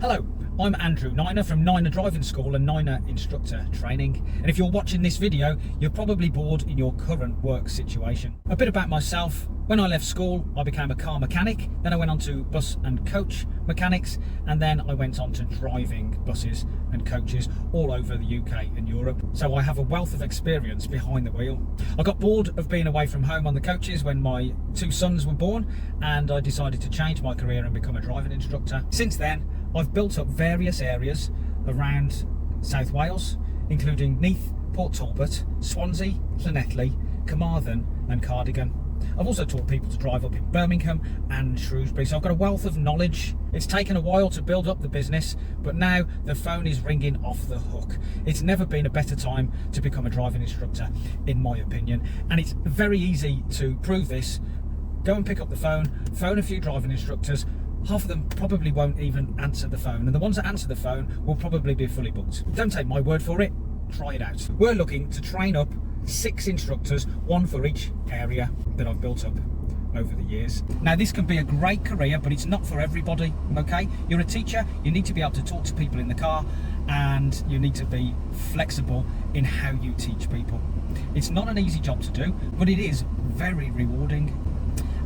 Hello, I'm Andrew NINER from NINER Driving School and NINER Instructor Training. And if you're watching this video, you're probably bored in your current work situation. A bit about myself. When I left school, I became a car mechanic. Then I went on to bus and coach mechanics. And then I went on to driving buses and coaches all over the UK and Europe. So I have a wealth of experience behind the wheel. I got bored of being away from home on the coaches when my two sons were born, and I decided to change my career and become a driving instructor. Since then, I've built up various areas around South Wales, including Neath, Port Talbot, Swansea, Llanelli, Carmarthen and Cardigan. I've also taught people to drive up in Birmingham and Shrewsbury, so I've got a wealth of knowledge. It's taken a while to build up the business, but now the phone is ringing off the hook. It's never been a better time to become a driving instructor, in my opinion, and it's very easy to prove this. Go and pick up the phone a few driving instructors. Half of them probably won't even answer the phone, and the ones that answer the phone will probably be fully booked. Don't take my word for it, try it out. We're looking to train up 6 instructors, one for each area that I've built up over the years. Now this can be a great career, but it's not for everybody, okay? You're a teacher, you need to be able to talk to people in the car, and you need to be flexible in how you teach people. It's not an easy job to do, but it is very rewarding.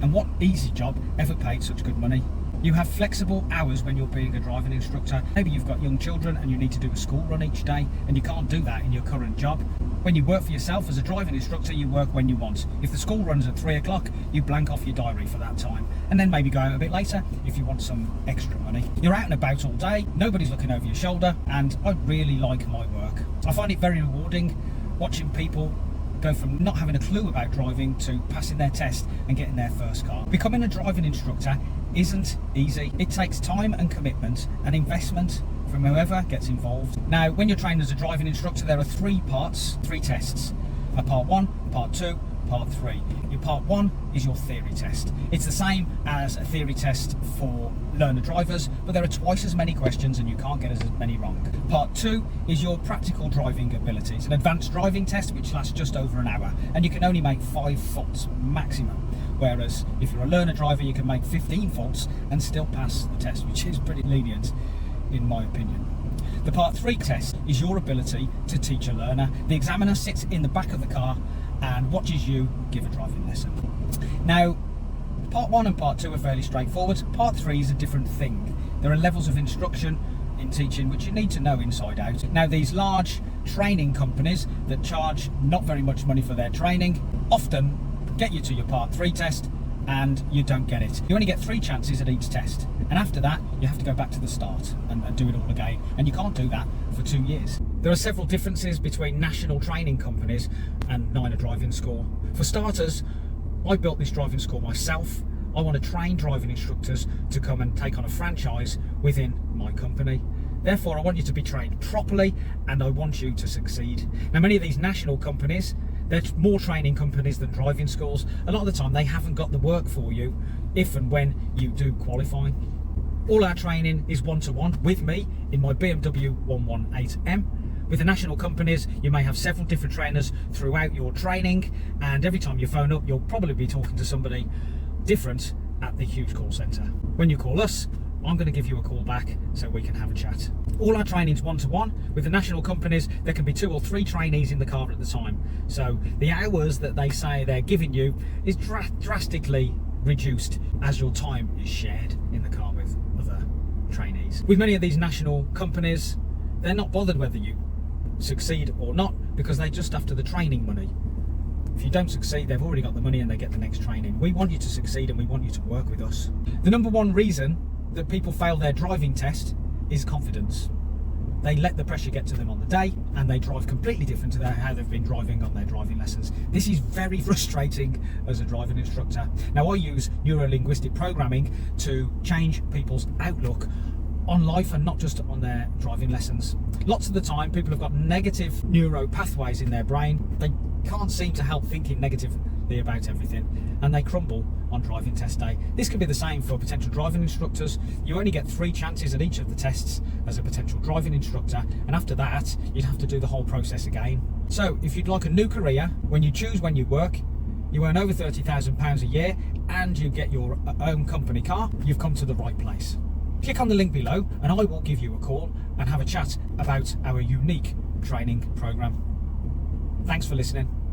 And what easy job ever paid such good money? You have flexible hours when you're being a driving instructor. Maybe you've got young children and you need to do a school run each day, and you can't do that in your current job. When you work for yourself as a driving instructor, you work when you want. If the school runs at 3 o'clock, you blank off your diary for that time, and then maybe go out a bit later if you want some extra money. You're out and about all day, nobody's looking over your shoulder, and I really like my work. I find it very rewarding watching people go from not having a clue about driving to passing their test and getting their first car. Becoming a driving instructor isn't easy. It takes time and commitment and investment from whoever gets involved. Now, when you're trained as a driving instructor, there are 3 parts, 3 tests. A part 1, part 2, part 3. Your part 1 is your theory test. It's the same as a theory test for learner drivers, but there are twice as many questions and you can't get as many wrong. Part 2 is your practical driving ability. It's an advanced driving test which lasts just over an hour, and you can only make 5 faults maximum. Whereas if you're a learner driver, you can make 15 faults and still pass the test, which is pretty lenient in my opinion. The part 3 test is your ability to teach a learner. The examiner sits in the back of the car and watches you give a driving lesson. Now, part 1 and part 2 are fairly straightforward. Part 3 is a different thing. There are levels of instruction in teaching which you need to know inside out. Now, these large training companies that charge not very much money for their training often get you to your part 3 test and you don't get it. You only get 3 chances at each test, and after that you have to go back to the start and do it all again, and you can't do that for 2 years. There are several differences between national training companies and NINER Driving School. For starters, I built this driving school myself. I want to train driving instructors to come and take on a franchise within my company. Therefore, I want you to be trained properly, and I want you to succeed. Now, many of these national companies, they're more training companies than driving schools. A lot of the time they haven't got the work for you if and when you do qualify. All our training is one-to-one with me in my BMW 118M. With the national companies, you may have several different trainers throughout your training, and every time you phone up, you'll probably be talking to somebody different at the huge call centre. When you call us, I'm going to give you a call back so we can have a chat. All our training's one-to-one. With the national companies, there can be 2 or 3 trainees in the car at the time. So the hours that they say they're giving you is drastically reduced as your time is shared in the car with other trainees. With many of these national companies, they're not bothered whether you succeed or not, because they're just after the training money. If you don't succeed, they've already got the money and they get the next training. We want you to succeed and we want you to work with us. The number 1 reason that people fail their driving test is confidence. They let the pressure get to them on the day and they drive completely different to how they've been driving on their driving lessons. This is very frustrating as a driving instructor. Now, I use neuro-linguistic programming to change people's outlook on life and not just on their driving lessons. Lots of the time people have got negative neuro pathways in their brain. They can't seem to help thinking negatively about everything, and they crumble on driving test day. This can be the same for potential driving instructors. You only get 3 chances at each of the tests as a potential driving instructor, and after that you'd have to do the whole process again. So if you'd like a new career, when you choose when you work, you earn over £30,000 a year and you get your own company car, you've come to the right place. click on the link below and I will give you a call and have a chat about our unique training programme. Thanks for listening.